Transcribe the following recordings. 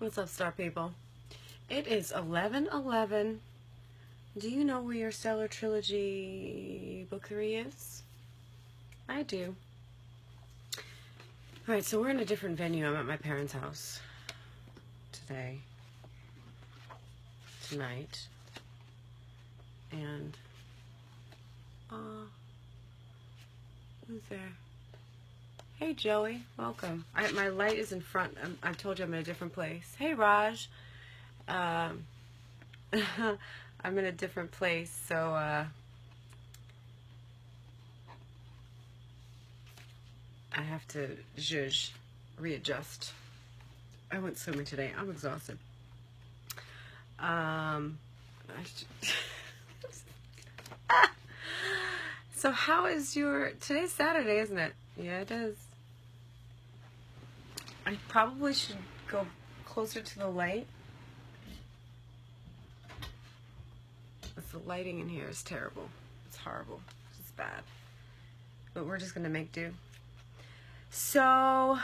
What's up, Star People? It is 11:11. Do you know where your Stellar Trilogy book 3 is? I do. Alright, so we're in a different venue. I'm at my parents' house tonight. And, who's there? Hey, Joey. Welcome. My light is in front. I told you I'm in a different place. Hey, Raj. I'm in a different place, so, I have to readjust. I went swimming today. I'm exhausted. So how is today's Saturday, isn't it? Yeah, it is. I probably should go closer to the light. The lighting in here is terrible. It's horrible. It's bad. But we're just gonna make do. So,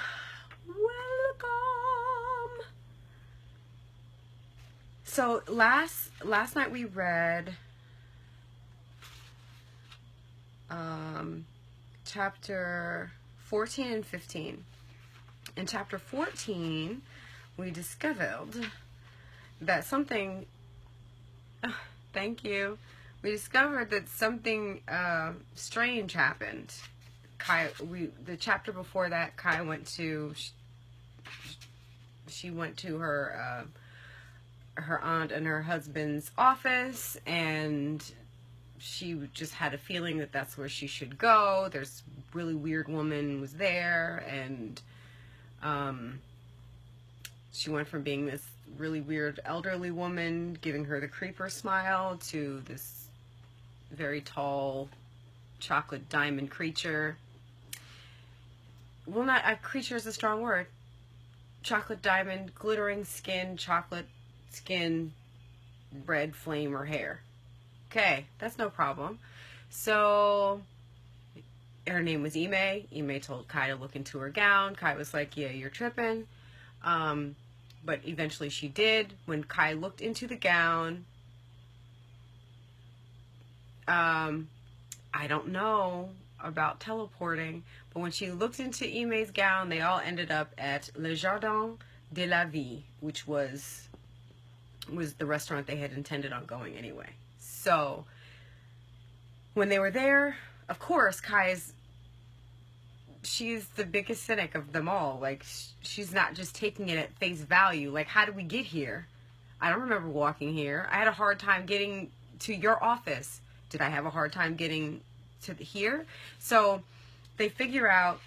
welcome. So last night we read chapter 14 and 15. In chapter 14, we discovered that something. Thank you. We discovered that something strange happened. The chapter before that, Kai went to. She went to her aunt and her husband's office, and she just had a feeling that that's where she should go. There's a really weird woman was there, and she went from being this really weird elderly woman giving her the creeper smile to this very tall chocolate diamond creature. Well, not a creature is a strong word. Chocolate diamond, glittering skin, chocolate skin, red flame or hair. Okay, that's no problem. So her name was Ime. Ime told Kai to look into her gown. Kai was like, yeah, you're tripping. But eventually she did. When Kai looked into the gown, I don't know about teleporting, but when she looked into Ime's gown, they all ended up at Le Jardin de la Vie, which was the restaurant they had intended on going anyway. So when they were there, of course, she's the biggest cynic of them all. Like, she's not just taking it at face value. Like, how did we get here? I don't remember walking here. I had a hard time getting to your office. Did I have a hard time getting to here? So they figure out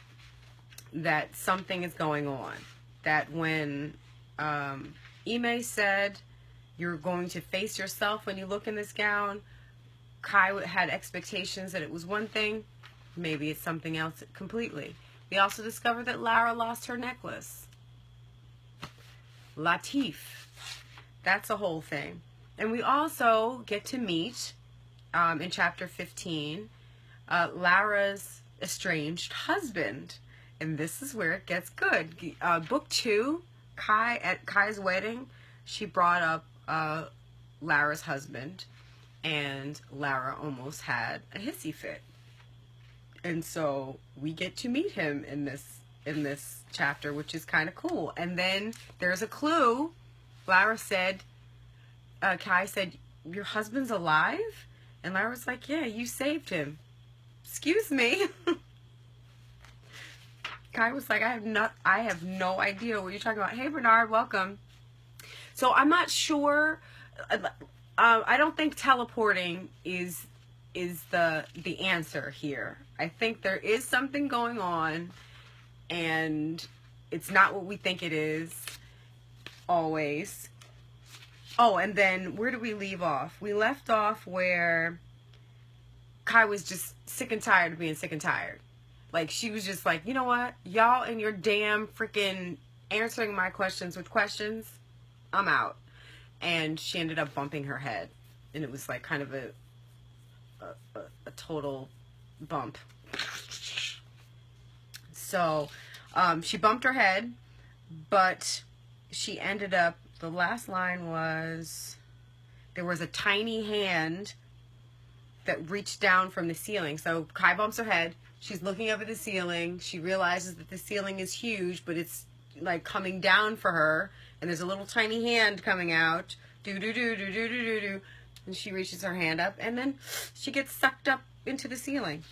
that something is going on. That when Ime said, you're going to face yourself when you look in this gown, Kai had expectations that it was one thing. Maybe it's something else completely. We also discovered that Lara lost her necklace. Latif. That's a whole thing. And we also get to meet, in chapter 15, Lara's estranged husband. And this is where it gets good. Book 2, at Kai's wedding, she brought up Lara's husband. And Lara almost had a hissy fit. And so we get to meet him in this chapter, which is kind of cool. And then there's a clue. Lara said, Kai said, your husband's alive? And Lara was like, yeah, you saved him. Excuse me. Kai was like, I have no idea what you're talking about. Hey, Bernard, welcome. So I'm not sure. I don't think teleporting is the answer here. I think there is something going on, and it's not what we think it is always. Oh, and then where do we leave off? We left off where Kai was just sick and tired of being sick and tired. Like, she was just like, you know what? Y'all and your damn freaking answering my questions with questions, I'm out. And she ended up bumping her head. And it was like kind of a total bump. So she bumped her head, but she ended up, the last line was, there was a tiny hand that reached down from the ceiling. So Kai bumps her head. She's looking up at the ceiling. She realizes that the ceiling is huge, but it's like coming down for her. And there's a little tiny hand coming out. Do do do do do do do do. And she reaches her hand up, and then she gets sucked up into the ceiling.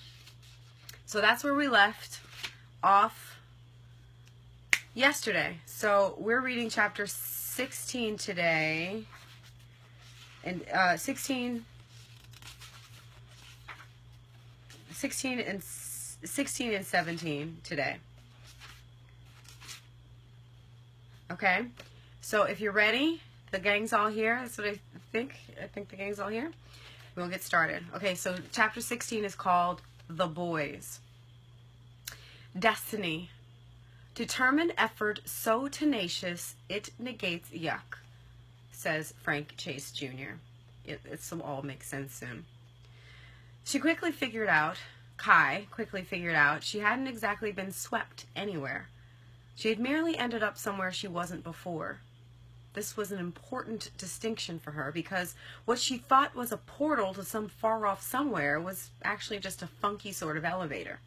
So that's where we left off yesterday. So we're reading chapter 16 today. And 16 and 17 today. Okay, so if you're ready, the gang's all here. That's what I think. I think the gang's all here. We'll get started. Okay, so chapter 16 is called The Boys. Destiny. Determined effort so tenacious it negates yuck, says Frank Chase Jr. It'll all make sense soon. Kai quickly figured out, she hadn't exactly been swept anywhere. She had merely ended up somewhere she wasn't before. This was an important distinction for her, because what she thought was a portal to some far-off somewhere was actually just a funky sort of elevator.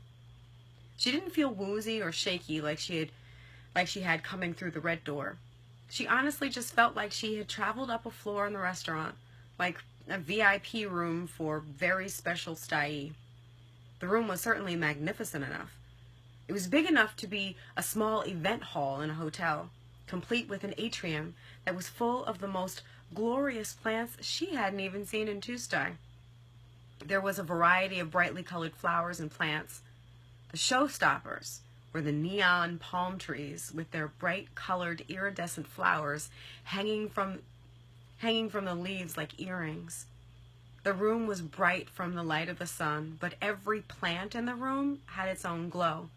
She didn't feel woozy or shaky like she had coming through the red door. She honestly just felt like she had traveled up a floor in the restaurant, like a VIP room for very special style. The room was certainly magnificent enough. It was big enough to be a small event hall in a hotel, complete with an atrium that was full of the most glorious plants she hadn't even seen in Tuesday. There was a variety of brightly colored flowers and plants. The showstoppers were the neon palm trees with their bright colored iridescent flowers hanging from the leaves like earrings. The room was bright from the light of the sun, but every plant in the room had its own glow.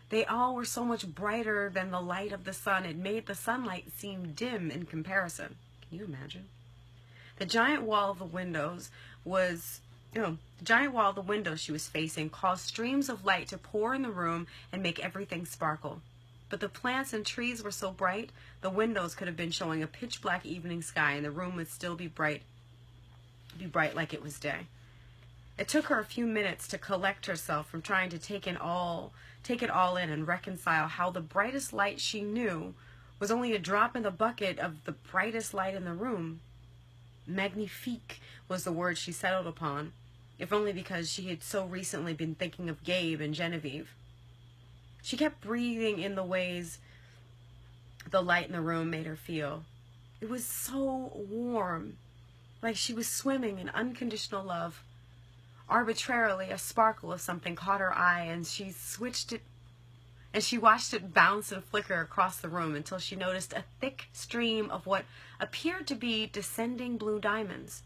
They all were so much brighter than the light of the sun, it made the sunlight seem dim in comparison. Can you imagine? The giant wall of the windows she was facing caused streams of light to pour in the room and make everything sparkle. But the plants and trees were so bright, the windows could have been showing a pitch black evening sky, and the room would still be bright like it was day. It took her a few minutes to collect herself from trying to take it all in and reconcile how the brightest light she knew was only a drop in the bucket of the brightest light in the room. Magnifique was the word she settled upon, if only because she had so recently been thinking of Gabe and Genevieve. She kept breathing in the ways the light in the room made her feel. It was so warm, like she was swimming in unconditional love. Arbitrarily, a sparkle of something caught her eye, and she watched it bounce and flicker across the room until she noticed a thick stream of what appeared to be descending blue diamonds.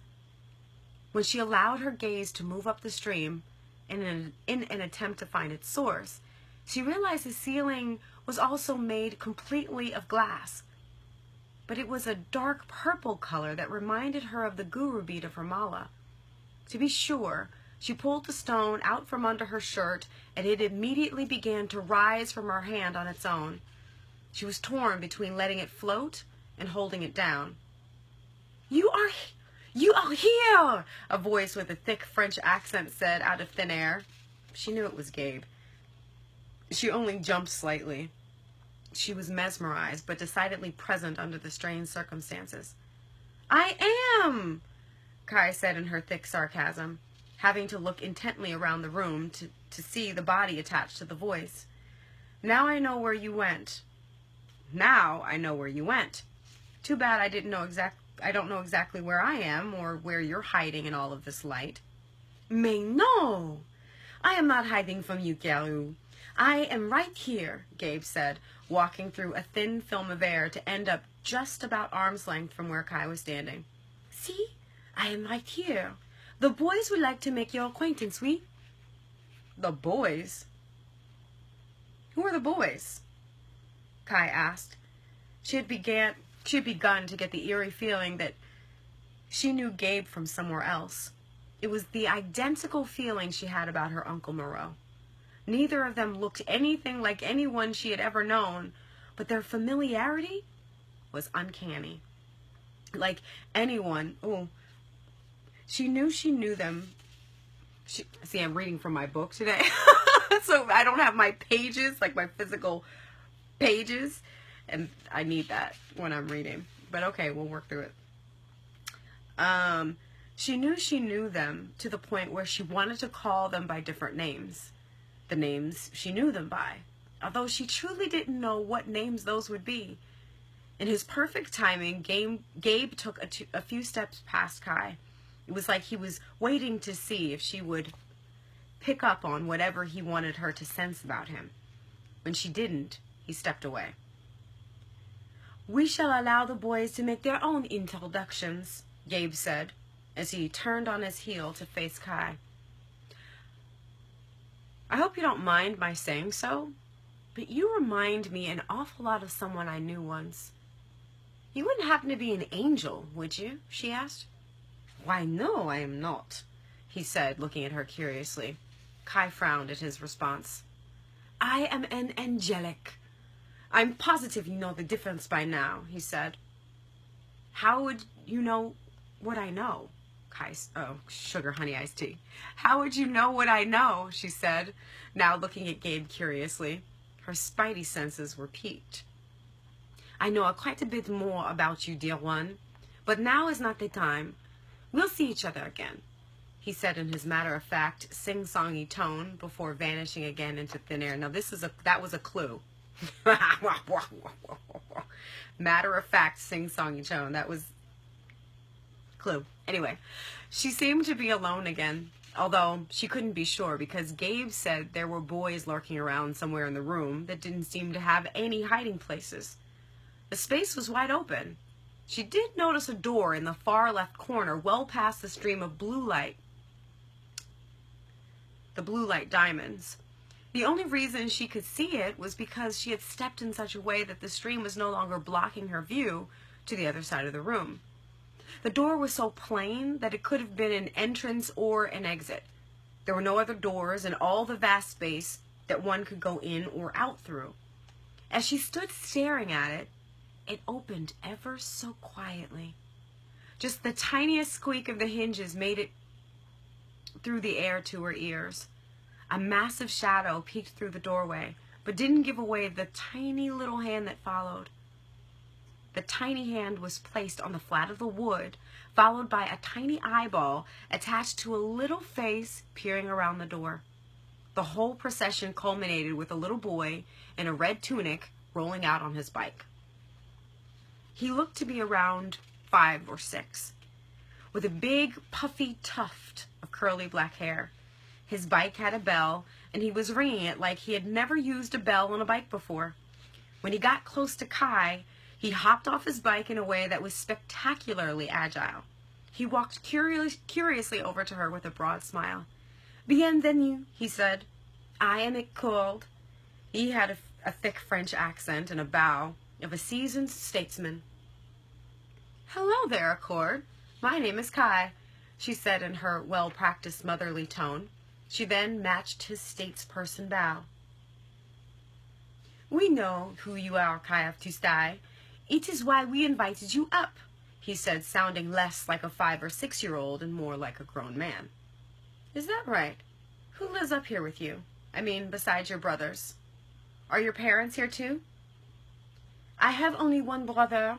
When she allowed her gaze to move up the stream in an attempt to find its source, she realized the ceiling was also made completely of glass. But it was a dark purple color that reminded her of the guru bead of her mala. To be sure, she pulled the stone out from under her shirt, and it immediately began to rise from her hand on its own. She was torn between letting it float and holding it down. You are here!" a voice with a thick French accent said out of thin air. She knew it was Gabe. She only jumped slightly. She was mesmerized, but decidedly present under the strange circumstances. "I am," Kai said in her thick sarcasm, having to look intently around the room to see the body attached to the voice. "Now I know where you went. Now I know where you went. Too bad I don't know exactly where I am or where you're hiding in all of this light." "Mais non! I am not hiding from you, Garou. I am right here," Gabe said, walking through a thin film of air to end up just about arm's length from where Kai was standing. "See? I am right here. The boys would like to make your acquaintance, oui?" "The boys? Who are the boys?" Kai asked. She had begun to get the eerie feeling that she knew Gabe from somewhere else. It was the identical feeling she had about her Uncle Moreau. Neither of them looked anything like anyone she had ever known, but their familiarity was uncanny. Like anyone, she knew them. See, I'm reading from my book today. So I don't have my pages, like my physical pages. And I need that when I'm reading. But okay, we'll work through it. She knew them to the point where she wanted to call them by different names. The names she knew them by. Although she truly didn't know what names those would be. In his perfect timing, Gabe took a few steps past Kai. It was like he was waiting to see if she would pick up on whatever he wanted her to sense about him. When she didn't, he stepped away. "We shall allow the boys to make their own introductions," Gabe said, as he turned on his heel to face Kai. "I hope you don't mind my saying so, but you remind me an awful lot of someone I knew once. You wouldn't happen to be an angel, would you?" she asked. "Why, no, I am not," he said, looking at her curiously. Kai frowned at his response. "I am an angelic. I'm positive you know the difference by now," he said. "How would you know what I know?" Sugar honey iced tea. "How would you know what I know?" she said, now looking at Gabe curiously. Her spidey senses were piqued. "I know quite a bit more about you, dear one, but now is not the time. We'll see each other again," he said in his matter-of-fact, sing-songy tone before vanishing again into thin air. Now that was a clue. Matter-of-fact, sing-songy tone. That was clue. Anyway, she seemed to be alone again, although she couldn't be sure because Gabe said there were boys lurking around somewhere in the room that didn't seem to have any hiding places. The space was wide open. She did notice a door in the far left corner, well past the stream of blue light. The blue light diamonds. The only reason she could see it was because she had stepped in such a way that the stream was no longer blocking her view to the other side of the room. The door was so plain that it could have been an entrance or an exit. There were no other doors in all the vast space that one could go in or out through. As she stood staring at it, it opened ever so quietly. Just the tiniest squeak of the hinges made it through the air to her ears. A massive shadow peeked through the doorway, but didn't give away the tiny little hand that followed. The tiny hand was placed on the flat of the wood, followed by a tiny eyeball attached to a little face peering around the door. The whole procession culminated with a little boy in a red tunic rolling out on his bike. He looked to be around 5 or 6, with a big, puffy tuft of curly black hair. His bike had a bell, and he was ringing it like he had never used a bell on a bike before. When he got close to Kai, he hopped off his bike in a way that was spectacularly agile. He walked curiously over to her with a broad smile. "Bienvenue," he said. "I am Eccord." He had a thick French accent and a bow of a seasoned statesman. "Hello there, Accord. My name is Kai," she said in her well-practiced motherly tone. She then matched his statesperson bow. "We know who you are, Kai of Tustai. It is why we invited you up," he said, sounding less like a 5 or 6-year-old and more like a grown man. "Is that right? Who lives up here with you? I mean, besides your brothers. Are your parents here too?" "I have only one brother.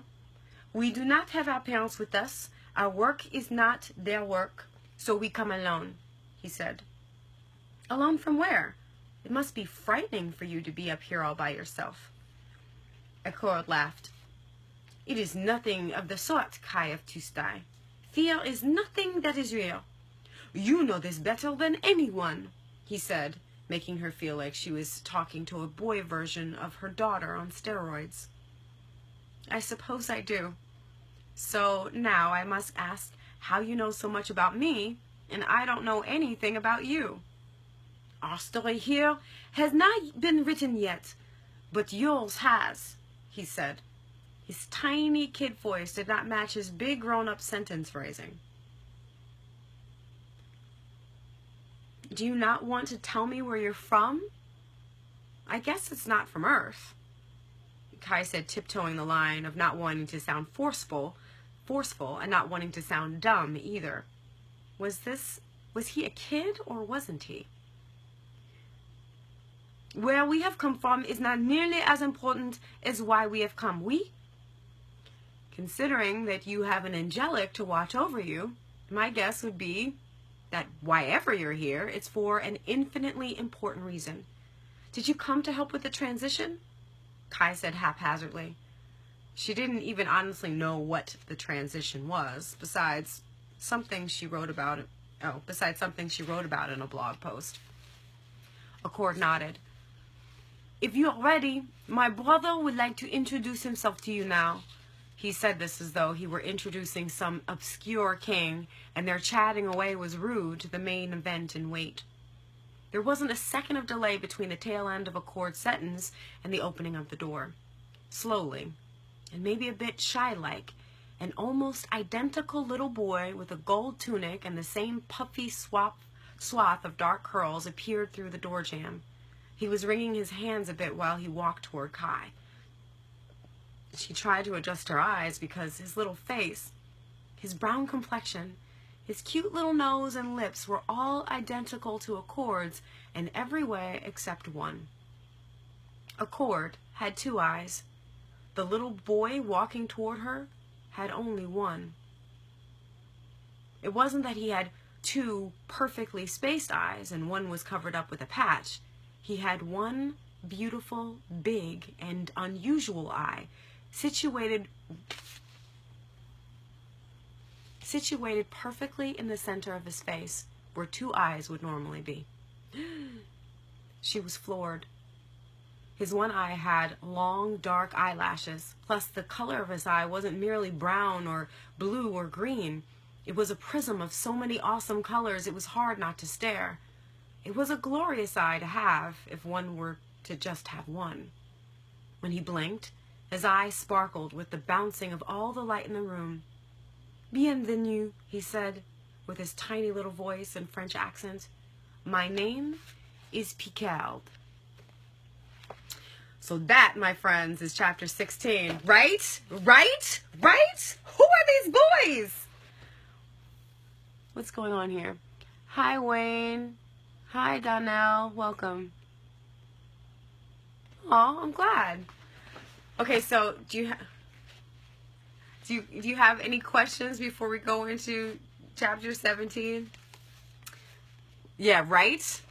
We do not have our parents with us. Our work is not their work, so we come alone," he said. "Alone from where? It must be frightening for you to be up here all by yourself." Accord laughed. "It is nothing of the sort, Kai of Tustai. Fear is nothing that is real. You know this better than anyone," he said, making her feel like she was talking to a boy version of her daughter on steroids. "I suppose I do. So now I must ask how you know so much about me, and I don't know anything about you." "Our story here has not been written yet, but yours has," he said. His tiny kid voice did not match his big grown-up sentence phrasing. "Do you not want to tell me where you're from? I guess it's not from Earth." Kai said, tiptoeing the line of not wanting to sound forceful, and not wanting to sound dumb either. Was he a kid or wasn't he? Where we have come from is not nearly as important as why we have come. Considering that you have an angelic to watch over you, my guess would be that why ever you're here, it's for an infinitely important reason. Did you come to help with the transition? Kai said haphazardly. She didn't even honestly know what the transition was, besides something she wrote about in a blog post. Accord nodded. If you are ready, my brother would like to introduce himself to you now. He said this as though he were introducing some obscure king, and their chatting away was rude to the main event in wait. There wasn't a second of delay between the tail end of Accord's sentence and the opening of the door. Slowly, and maybe a bit shy-like, an almost identical little boy with a gold tunic and the same puffy swath of dark curls appeared through the door jamb. He was wringing his hands a bit while he walked toward Kai. She tried to adjust her eyes because his little face, his brown complexion, his cute little nose and lips were all identical to Accord's in every way except one. Accord had 2 eyes. The little boy walking toward her had only one. It wasn't that he had 2 perfectly spaced eyes and one was covered up with a patch. He had one beautiful, big, and unusual eye, situated perfectly in the center of his face, where 2 eyes would normally be. She was floored. His one eye had long, dark eyelashes, plus the color of his eye wasn't merely brown or blue or green. It was a prism of so many awesome colors it was hard not to stare. It was a glorious eye to have if one were to just have one. When he blinked, his eyes sparkled with the bouncing of all the light in the room. Bienvenue, he said, with his tiny little voice and French accent. My name is Picard. So that, my friends, is chapter 16. Right? Right? Right? Who are these boys? What's going on here? Hi, Wayne. Hi, Donnell. Welcome. Oh, I'm glad. Okay, so do you have any questions before we go into chapter 17? Yeah, right?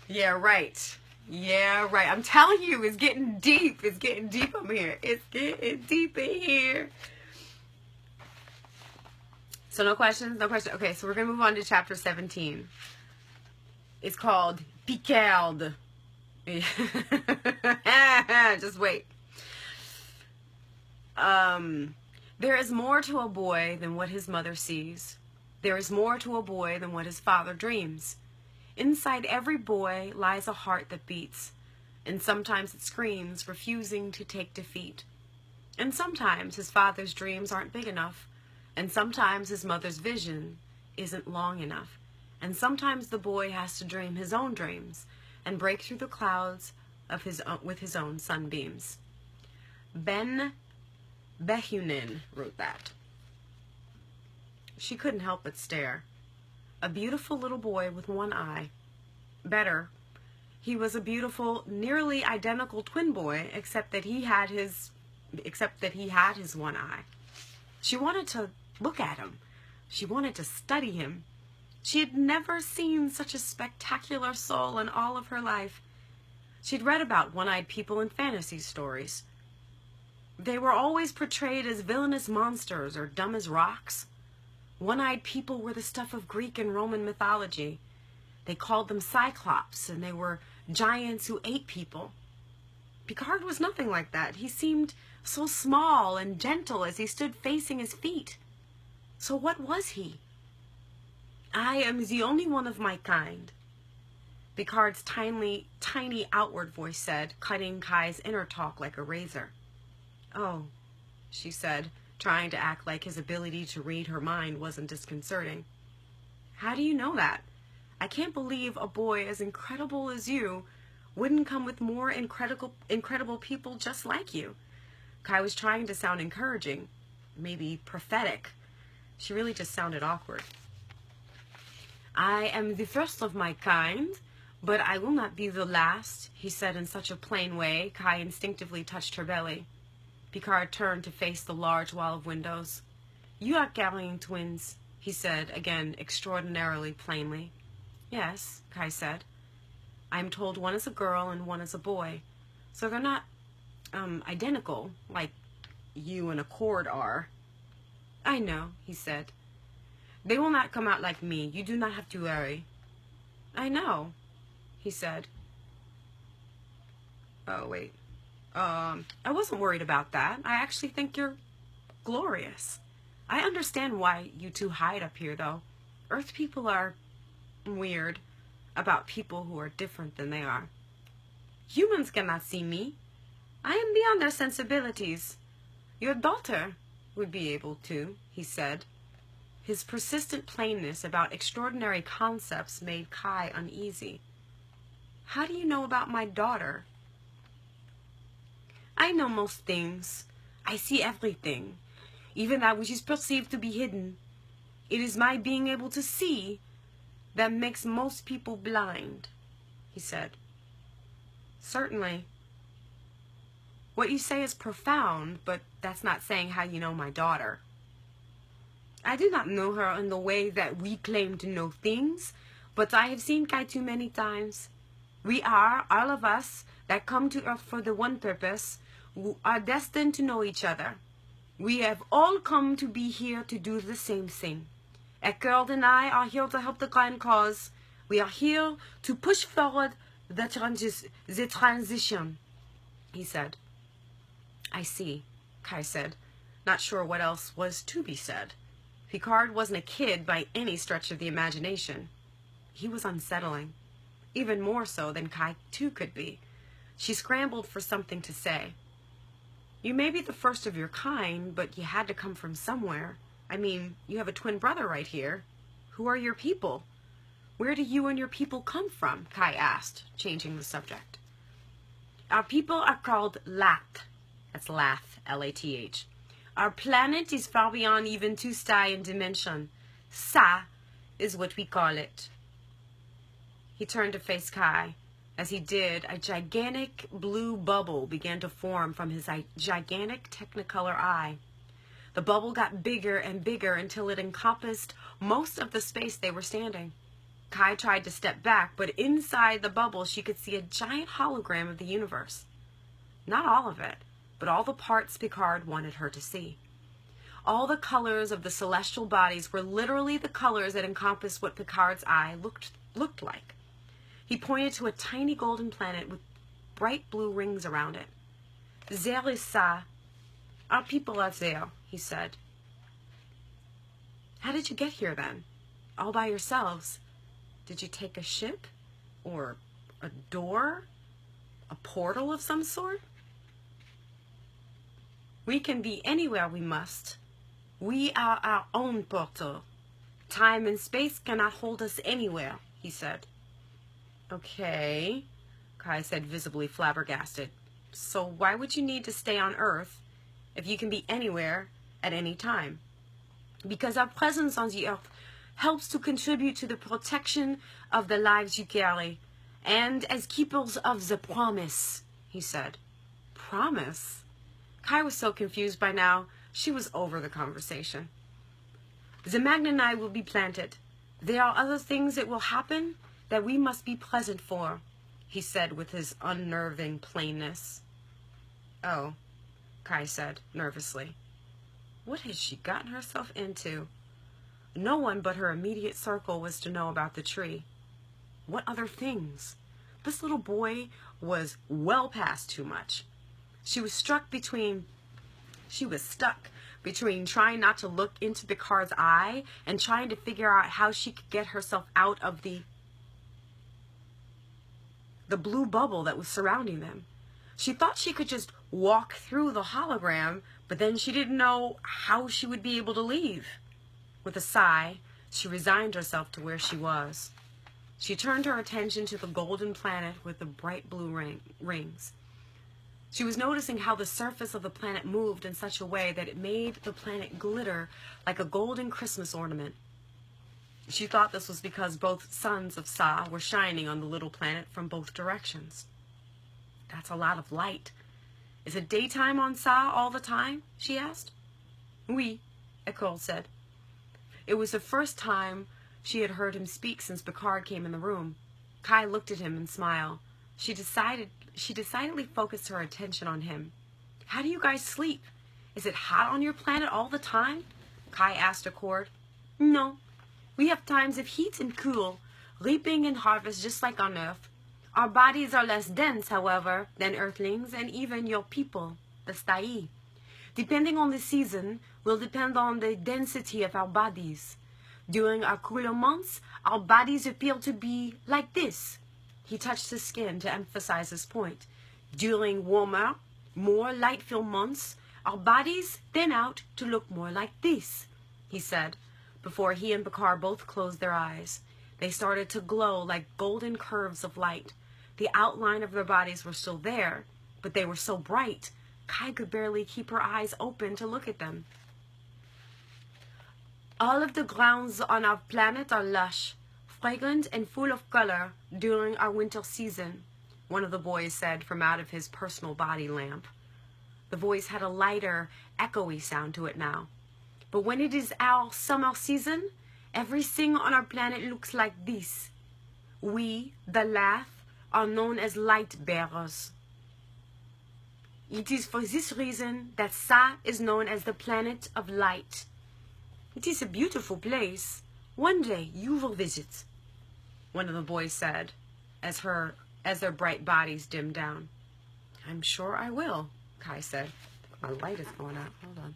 Yeah, right. Yeah, right. I'm telling you, it's getting deep. It's getting deep up here. It's getting deep in here. So no questions? No questions. Okay, so we're going to move on to chapter 17. It's called Picard. Just wait. There is more to a boy than what his mother sees. There is more to a boy than what his father dreams. Inside every boy lies a heart that beats, and sometimes it screams, refusing to take defeat. And sometimes his father's dreams aren't big enough, and sometimes his mother's vision isn't long enough, and sometimes the boy has to dream his own dreams and break through the clouds of with his own sunbeams. Ben Behunin wrote that. She couldn't help but stare. A beautiful little boy with one eye. Better, he was a beautiful, nearly identical twin boy, except that he had his one eye. She wanted to look at him. She wanted to study him. She had never seen such a spectacular soul in all of her life. She'd read about one-eyed people in fantasy stories. They were always portrayed as villainous monsters or dumb as rocks. One-eyed people were the stuff of Greek and Roman mythology. They called them Cyclops, and they were giants who ate people. Picard was nothing like that. He seemed so small and gentle as he stood facing his feet. So what was he? I am the only one of my kind, Picard's tiny outward voice said, cutting Kai's inner talk like a razor. Oh, she said, trying to act like his ability to read her mind wasn't disconcerting. How do you know that? I can't believe a boy as incredible as you wouldn't come with more incredible people just like you. Kai was trying to sound encouraging, maybe prophetic. She really just sounded awkward. I am the first of my kind, but I will not be the last, he said in such a plain way, Kai instinctively touched her belly. Picard turned to face the large wall of windows. You are carrying twins, he said, again extraordinarily plainly. Yes, Kai said. I am told one is a girl and one is a boy, so they're not, identical, like you and a cord are. I know, he said. They will not come out like me. You do not have to worry. I know, he said. Oh, wait. I wasn't worried about that. I actually think you're glorious. I understand why you two hide up here, though. Earth people are weird about people who are different than they are. Humans cannot see me. I am beyond their sensibilities. Your daughter would be able to, he said. His persistent plainness about extraordinary concepts made Kai uneasy. How do you know about my daughter? I know most things. I see everything, even that which is perceived to be hidden. It is my being able to see that makes most people blind, he said. Certainly. What you say is profound, but that's not saying how you know my daughter. I do not know her in the way that we claim to know things, but I have seen Kai too many times. We are, all of us, that come to Earth for the one purpose, who are destined to know each other. We have all come to be here to do the same thing. Eckerd and I are here to help the grand cause. We are here to push forward the transition, he said. I see, Kai said, not sure what else was to be said. Picard wasn't a kid by any stretch of the imagination. He was unsettling, even more so than Kai too could be. She scrambled for something to say. You may be the first of your kind, but you had to come from somewhere. I mean, you have a twin brother right here. Who are your people? Where do you and your people come from? Kai asked, changing the subject. Our people are called Lath. That's Lath, L-A-T-H. Our planet is far beyond even two-star in dimension. Sa is what we call it. He turned to face Kai. As he did, a gigantic blue bubble began to form from his gigantic technicolor eye. The bubble got bigger and bigger until it encompassed most of the space they were standing. Kai tried to step back, but inside the bubble she could see a giant hologram of the universe. Not all of it, but all the parts Picard wanted her to see. All the colors of the celestial bodies were literally the colors that encompassed what Picard's eye looked like. He pointed to a tiny golden planet with bright blue rings around it. There is ça. Our people are there, he said. How did you get here then? All by yourselves? Did you take a ship? Or a door? A portal of some sort? We can be anywhere we must. We are our own portal. Time and space cannot hold us anywhere, he said. Okay, Kai said, visibly flabbergasted. So why would you need to stay on Earth if you can be anywhere at any time? Because our presence on the Earth helps to contribute to the protection of the lives you carry, and as keepers of the promise, he said. Promise? Kai was so confused by now, she was over the conversation. The Magnani will be planted. There are other things that will happen that we must be present for, he said with his unnerving plainness. Oh, Kai said nervously. What had she gotten herself into? No one but her immediate circle was to know about the tree. What other things? This little boy was well past too much. She was stuck between trying not to look into Picard's eye and trying to figure out how she could get herself out of the blue bubble that was surrounding them. She thought she could just walk through the hologram, but then she didn't know how she would be able to leave. With a sigh, she resigned herself to where she was. She turned her attention to the golden planet with the bright blue rings. She was noticing how the surface of the planet moved in such a way that it made the planet glitter like a golden Christmas ornament. She thought this was because both suns of Sa were shining on the little planet from both directions. That's a lot of light. Is it daytime on Sa all the time? She asked. Oui, Ecole said. It was the first time she had heard him speak since Picard came in the room. Kai looked at him and smiled. She decidedly focused her attention on him. How do you guys sleep? Is it hot on your planet all the time? Kai asked Accord. No. We have times of heat and cool, reaping and harvest just like on Earth. Our bodies are less dense, however, than Earthlings and even your people, the Stai. Depending on the season, will depend on the density of our bodies. During our cooler months, our bodies appear to be like this. He touched his skin to emphasize his point. During warmer, more light-filled months, our bodies thin out to look more like this, he said, before he and Picard both closed their eyes. They started to glow like golden curves of light. The outline of their bodies were still there, but they were so bright, Kai could barely keep her eyes open to look at them. All of the grounds on our planet are lush, fragrant and full of color during our winter season, one of the boys said from out of his personal body lamp. The voice had a lighter, echoey sound to it now. But when it is our summer season, everything on our planet looks like this. We, the Lath, are known as light bearers. It is for this reason that Sa is known as the planet of light. It is a beautiful place. One day you will visit, one of the boys said, as their bright bodies dimmed down. I'm sure I will, Kai said. My light is going out. Hold on.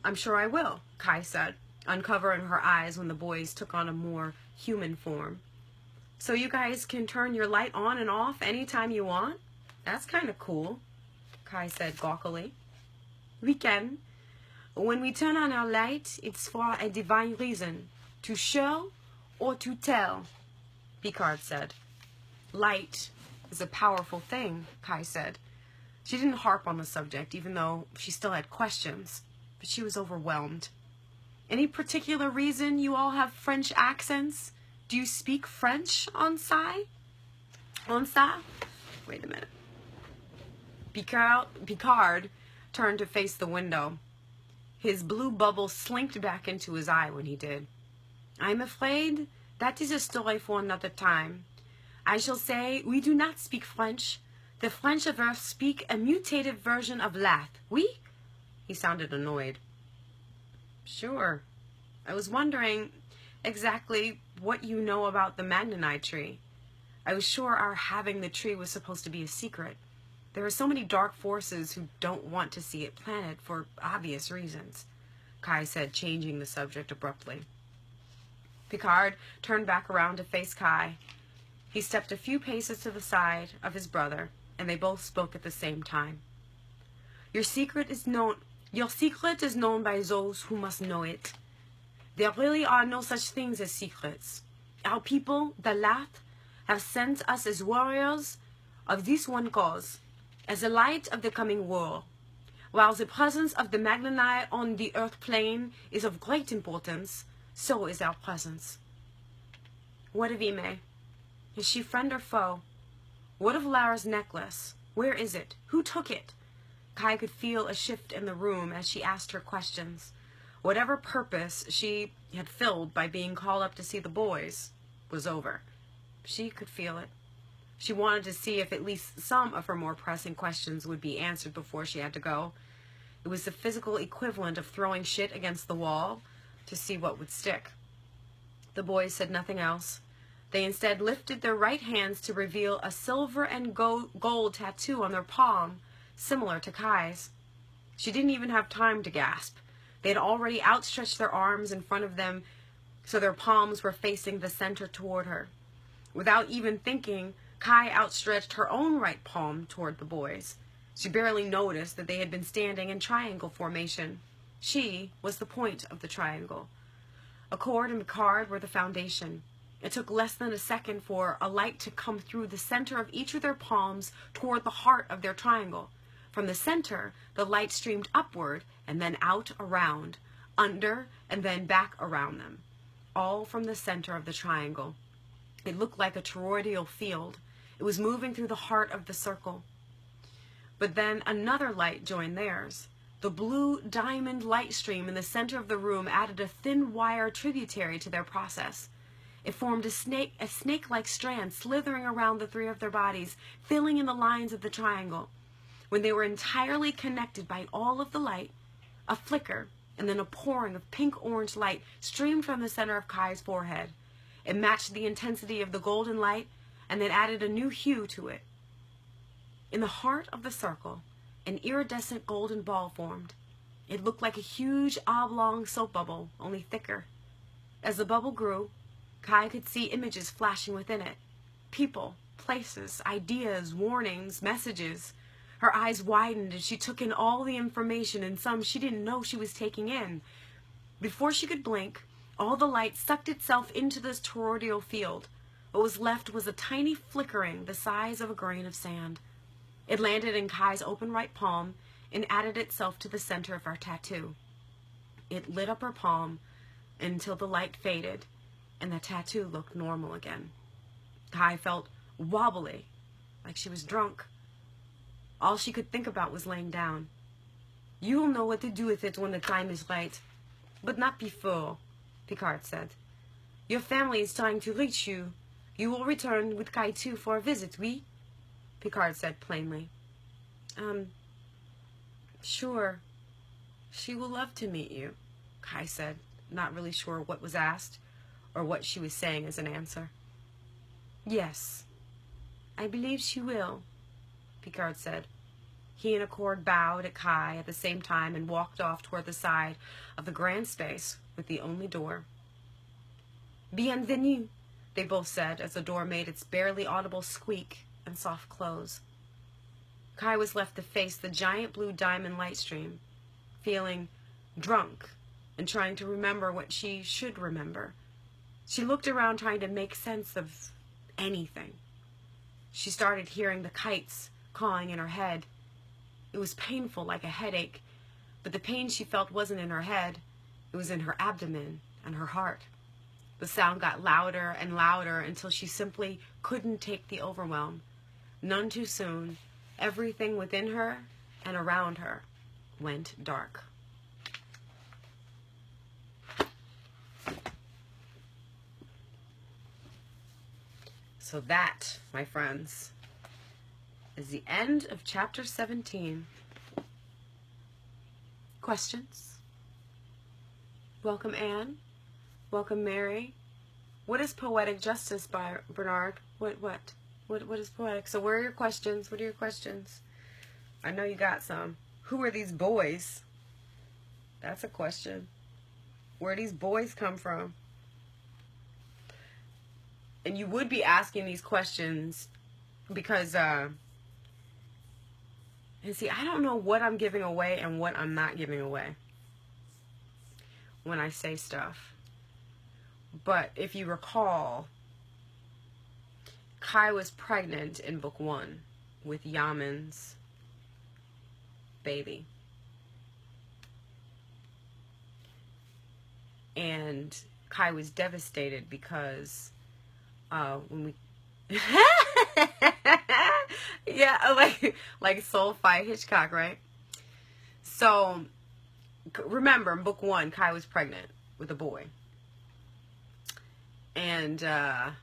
I'm sure I will, Kai said, uncovering her eyes when the boys took on a more human form. So you guys can turn your light on and off anytime you want? That's kind of cool, Kai said gawkily. We can. When we turn on our light, it's for a divine reason, to show or to tell, Picard said. Light is a powerful thing, Kai said. She didn't harp on the subject, even though she still had questions, but she was overwhelmed. Any particular reason you all have French accents? Do you speak French on Sa? Wait a minute. Picard turned to face the window. His blue bubble slinked back into his eye when he did. I'm afraid that is a story for another time. I shall say we do not speak French. The French of Earth speak a mutated version of Lath. Oui? He sounded annoyed. Sure. I was wondering exactly what you know about the Magnanite tree. I was sure our having the tree was supposed to be a secret. There are so many dark forces who don't want to see it planted for obvious reasons, Kai said, changing the subject abruptly. Picard turned back around to face Kai. He stepped a few paces to the side of his brother, and they both spoke at the same time. Your secret is known by those who must know it. There really are no such things as secrets. Our people, the Lath, have sent us as warriors of this one cause, as the light of the coming war. While the presence of the Magnanite on the Earth plane is of great importance, so is our presence. What of Ime? Is she friend or foe? What of Lara's necklace? Where is it? Who took it? Kai could feel a shift in the room as she asked her questions. Whatever purpose she had filled by being called up to see the boys was over. She could feel it. She wanted to see if at least some of her more pressing questions would be answered before she had to go. It was the physical equivalent of throwing shit against the wall to see what would stick. The boys said nothing else. They instead lifted their right hands to reveal a silver and gold tattoo on their palm, similar to Kai's. She didn't even have time to gasp. They had already outstretched their arms in front of them, so their palms were facing the center toward her. Without even thinking, Kai outstretched her own right palm toward the boys. She barely noticed that they had been standing in triangle formation. She was the point of the triangle. Accord and Picard were the foundation. It took less than a second for a light to come through the center of each of their palms toward the heart of their triangle. From the center, the light streamed upward and then out around, under, and then back around them, all from the center of the triangle. It looked like a toroidal field. It was moving through the heart of the circle. But then another light joined theirs. The blue diamond light stream in the center of the room added a thin wire tributary to their process. It formed a snake-like strand slithering around the three of their bodies, filling in the lines of the triangle. When they were entirely connected by all of the light, a flicker and then a pouring of pink-orange light streamed from the center of Kai's forehead. It matched the intensity of the golden light and then added a new hue to it. In the heart of the circle, an iridescent golden ball formed. It looked like a huge oblong soap bubble, only thicker. As the bubble grew, Kai could see images flashing within it. People, places, ideas, warnings, messages. Her eyes widened as she took in all the information, and some she didn't know she was taking in. Before she could blink, all the light sucked itself into this toroidal field. What was left was a tiny flickering the size of a grain of sand. It landed in Kai's open right palm and added itself to the center of her tattoo. It lit up her palm until the light faded and the tattoo looked normal again. Kai felt wobbly, like she was drunk. All she could think about was laying down. "You'll know what to do with it when the time is right, but not before," Picard said. "Your family is trying to reach you. You will return with Kai too for a visit, oui?" Picard said plainly. Sure. She will love to meet you," Kai said, not really sure what was asked or what she was saying as an answer. "Yes, I believe she will," Picard said. He and Accord bowed at Kai at the same time and walked off toward the side of the grand space with the only door. "Bienvenue," they both said as the door made its barely audible squeak and soft close. Kai was left to face the giant blue diamond light stream, feeling drunk and trying to remember what she should remember. She looked around trying to make sense of anything. She started hearing the kites cawing in her head. It was painful, like a headache, but the pain she felt wasn't in her head. It was in her abdomen and her heart. The sound got louder and louder until she simply couldn't take the overwhelm. None too soon, everything within her and around her went dark. So that, my friends, is the end of chapter 17. Questions? Welcome, Anne. Welcome, Mary. What is poetic justice, by Bernard? What is poetic? So where are your questions? What are your questions? I know you got some. Who are these boys? That's a question. Where do these boys come from? And you would be asking these questions because, and see, I don't know what I'm giving away and what I'm not giving away when I say stuff. But if you recall, Kai was pregnant in book 1 with Yaman's baby. And Kai was devastated because when we yeah, like Soul-Fi Hitchcock, right? So remember, in book 1, Kai was pregnant with a boy. And I'm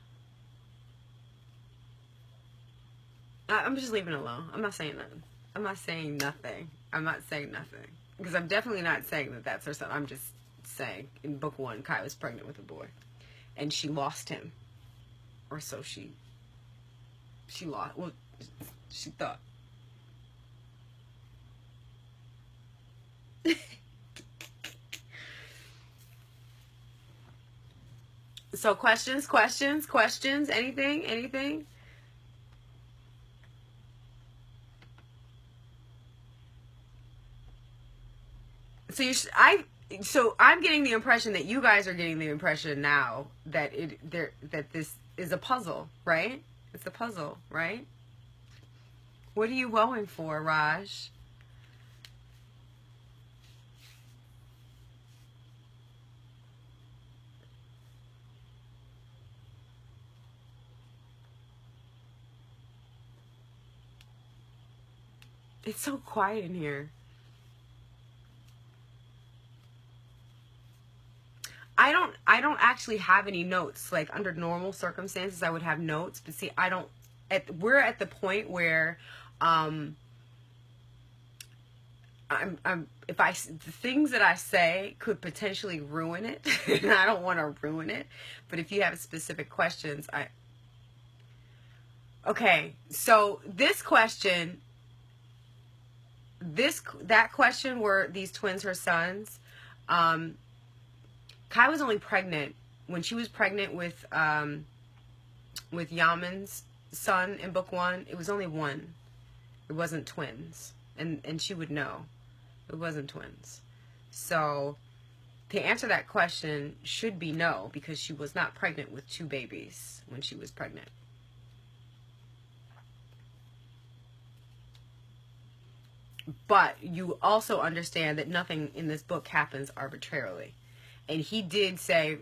just leaving it alone. I'm not saying nothing. I'm not saying nothing. Because I'm definitely not saying that that's her son. I'm just saying, in book 1, Kai was pregnant with a boy. And she lost him. Or so she lost. Well, she thought. So questions, anything? So So I'm getting the impression that you guys are getting the impression now that that this is a puzzle, right? It's a puzzle, right? What are you going for, Raj? It's so quiet in here. I don't actually have any notes. Like under normal circumstances I would have notes, but see I don't we're at the point where I'm if the things that I say could potentially ruin it and I don't want to ruin it. But if you have specific questions, okay, so this question, that question, were these twins her sons? Kai was only pregnant when she was pregnant with Yaman's son in book 1. It was only one. It wasn't twins, and she would know it wasn't twins. So to answer that question should be no, because she was not pregnant with 2 babies when she was pregnant. But you also understand that nothing in this book happens arbitrarily. And he did say,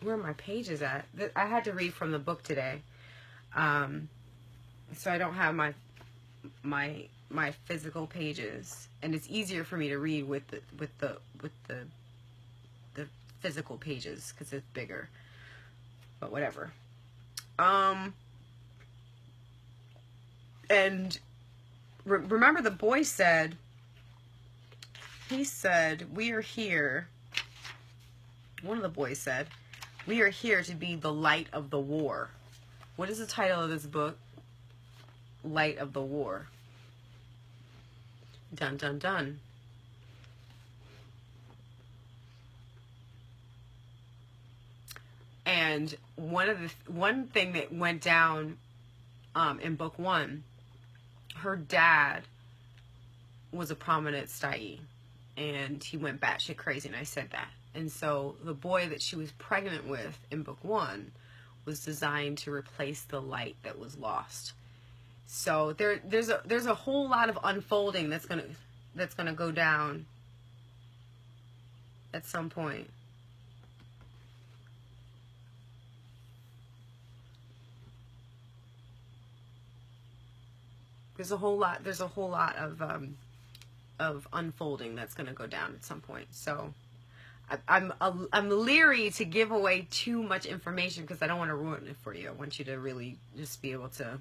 where are my pages at? I had to read from the book today. So I don't have my physical pages, and it's easier for me to read with the physical pages because it's bigger. But whatever. And remember, the boy said, he said, we are here. One of the boys said, we are here to be the light of the war. What is the title of this book? Light of the War. Dun dun dun. And one thing that went down in book 1, her dad was a prominent stye, and he went batshit crazy, and I said that. And so the boy that she was pregnant with in book 1 was designed to replace the light that was lost. So there's a whole lot of unfolding that's gonna go down at some point. There's a whole lot of unfolding that's gonna go down at some point. So I'm leery to give away too much information because I don't want to ruin it for you. I want you to really just be able to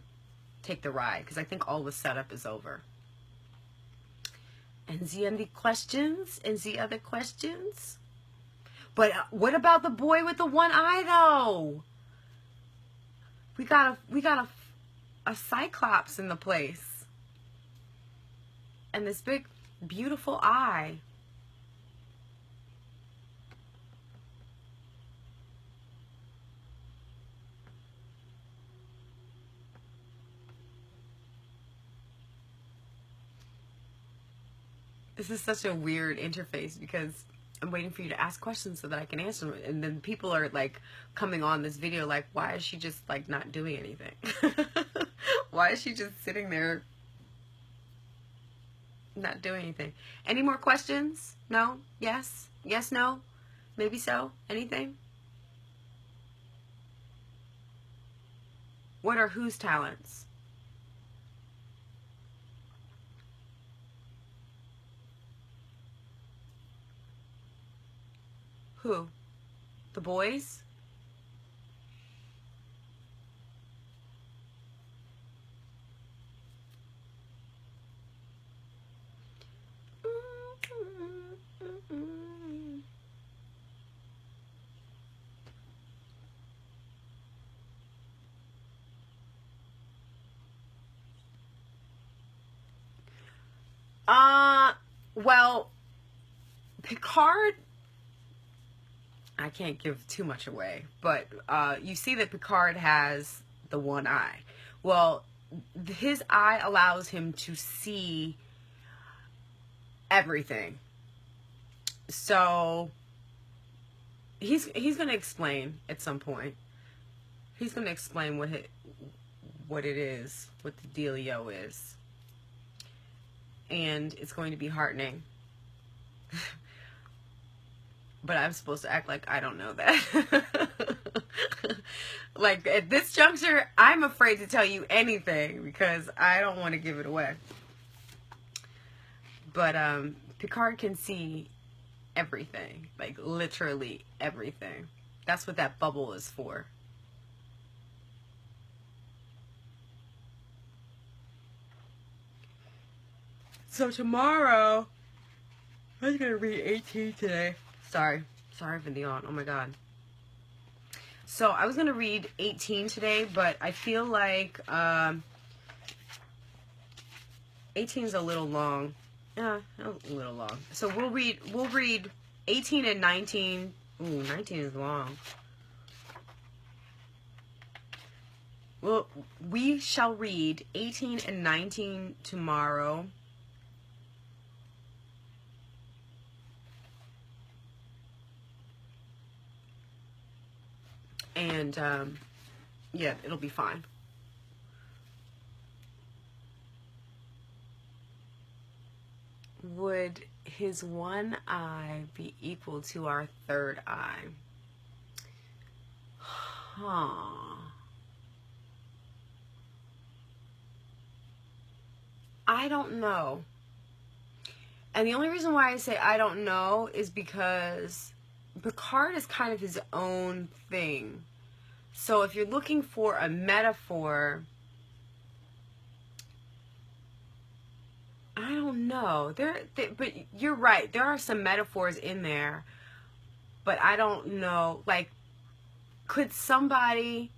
take the ride, because I think all the setup is over. And the other questions? And the other questions? But what about the boy with the one eye, though? We got a cyclops in the place, and this big beautiful eye. This is such a weird interface because I'm waiting for you to ask questions so that I can answer them. And then people are like coming on this video like, why is she just like not doing anything? Why is she just sitting there not doing anything? Any more questions? No? Yes? Yes, no? Maybe so? Anything? What are whose talents? Who? The boys? Well, Picard, I can't give too much away, but you see that Picard has the one eye. Well, his eye allows him to see everything. So he's going to explain at some point. He's going to explain what it is, what the dealio is. And it's going to be heartening. But I'm supposed to act like I don't know that. Like, at this juncture, I'm afraid to tell you anything because I don't want to give it away. But Picard can see everything, like literally everything. That's what that bubble is for. So tomorrow, I was going to read 18 today. Sorry for the yawn. Oh my god. So I was going to read 18 today, but I feel like 18 is a little long. Yeah, a little long. So we'll read 18 and 19. Ooh, 19 is long. Well, we shall read 18 and 19 tomorrow. And, yeah, it'll be fine. Would his one eye be equal to our third eye? Huh. I don't know. And the only reason why I say I don't know is because Picard is kind of his own thing. So if you're looking for a metaphor, I don't know. But you're right. There are some metaphors in there, but I don't know. Like, could somebody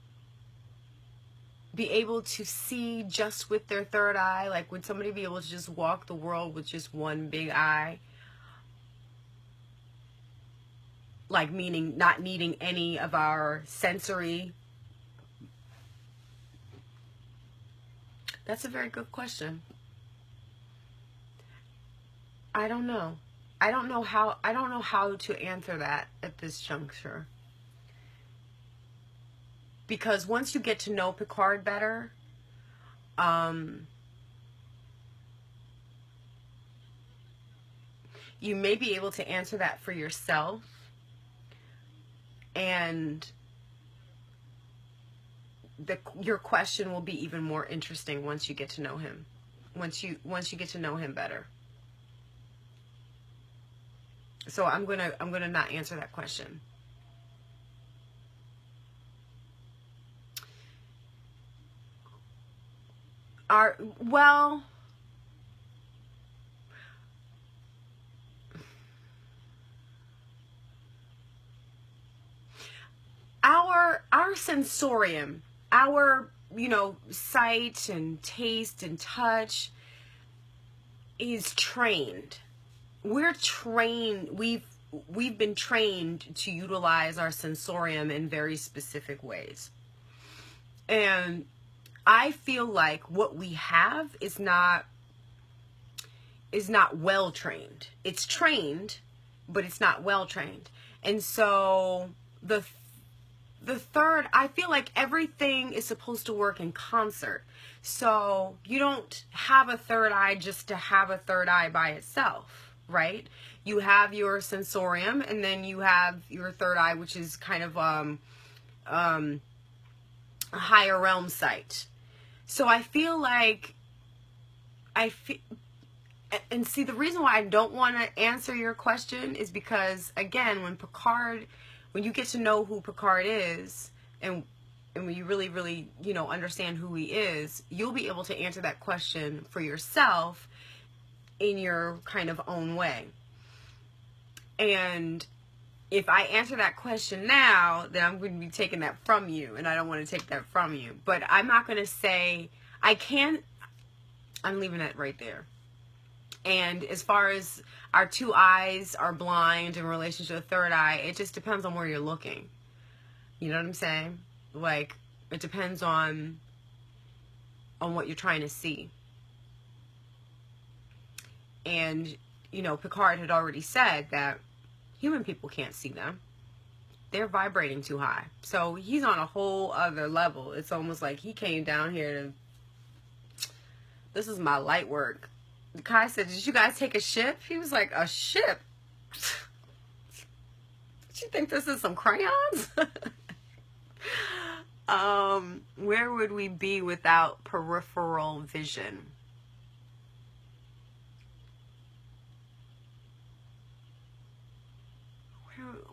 be able to see just with their third eye? Like, would somebody be able to just walk the world with just one big eye? Like, meaning not needing any of our sensory? That's a very good question. I don't know. I don't know how to answer that at this juncture. Because once you get to know Picard better, you may be able to answer that for yourself. And your question will be even more interesting once you get to know him. Once you get to know him better. So I'm gonna not answer that question. Our sensorium, our sight and taste and touch is trained. We're trained. We've been trained to utilize our sensorium in very specific ways. And I feel like what we have is not well trained. It's trained, but it's not well trained. And so the third, I feel like everything is supposed to work in concert. So you don't have a third eye just to have a third eye by itself, right? You have your sensorium, and then you have your third eye, which is kind of a higher realm sight. So I feel like and see, the reason why I don't want to answer your question is because, again, when you get to know who Picard is, and when you really, really, understand who he is, you'll be able to answer that question for yourself in your kind of own way. And if I answer that question now, then I'm going to be taking that from you, and I don't want to take that from you. But I'm not going to say, I'm leaving it right there. And as far as our two eyes are blind in relation to the third eye, it just depends on where you're looking. You know what I'm saying? Like, it depends on what you're trying to see. And you know, Picard had already said that human people can't see them. They're vibrating too high. So he's on a whole other level. It's almost like he came down here to, this is my light work. Kai said, did you guys take a ship? He was like, a ship? You think this is some crayons? Where would we be without peripheral vision?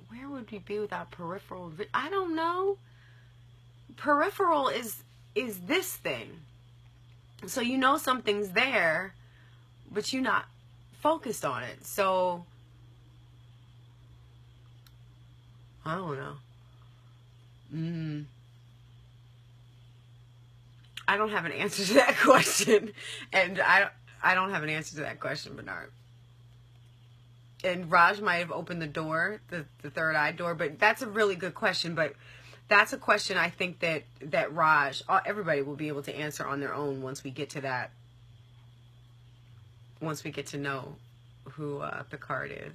Where would we be without peripheral vision? I don't know. Peripheral is this thing. So you know something's there, but you're not focused on it. So I don't know. I don't have an answer to that question. And I don't have an answer to that question, Bernard. And Raj might have opened the door, the third eye door, but that's a really good question. But that's a question I think that Raj, everybody will be able to answer on their own once we get to that. Once we get to know who Picard is.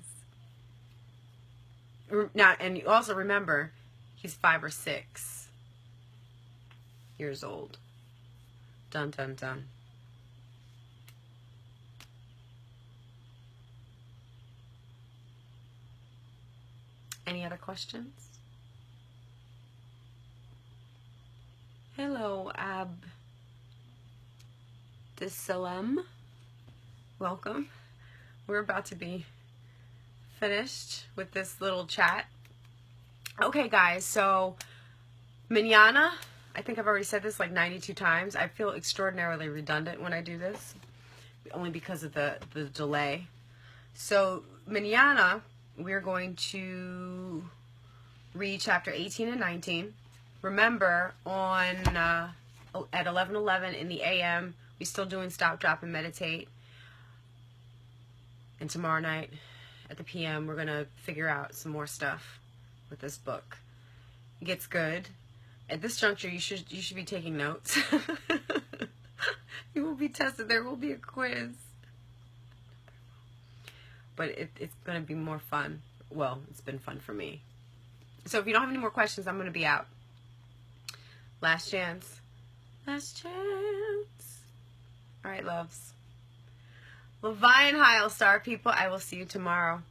Now, and you also remember, he's 5 or 6 years old. Dun, dun, dun. Any other questions? Hello, Abdisalam. Welcome. We're about to be finished with this little chat. Okay, guys, so mañana, I think I've already said this like 92 times. I feel extraordinarily redundant when I do this, only because of the delay. So mañana, we're going to read chapter 18 and 19. Remember, on at 11:11 in the a.m., we're still doing Stop, Drop, and Meditate. And tomorrow night at the p.m., we're going to figure out some more stuff with this book. It gets good. At this juncture, you should be taking notes. You will be tested. There will be a quiz. But it's going to be more fun. Well, it's been fun for me. So if you don't have any more questions, I'm going to be out. Last chance. Last chance. All right, loves. Lovianhal Star People, I will see you tomorrow.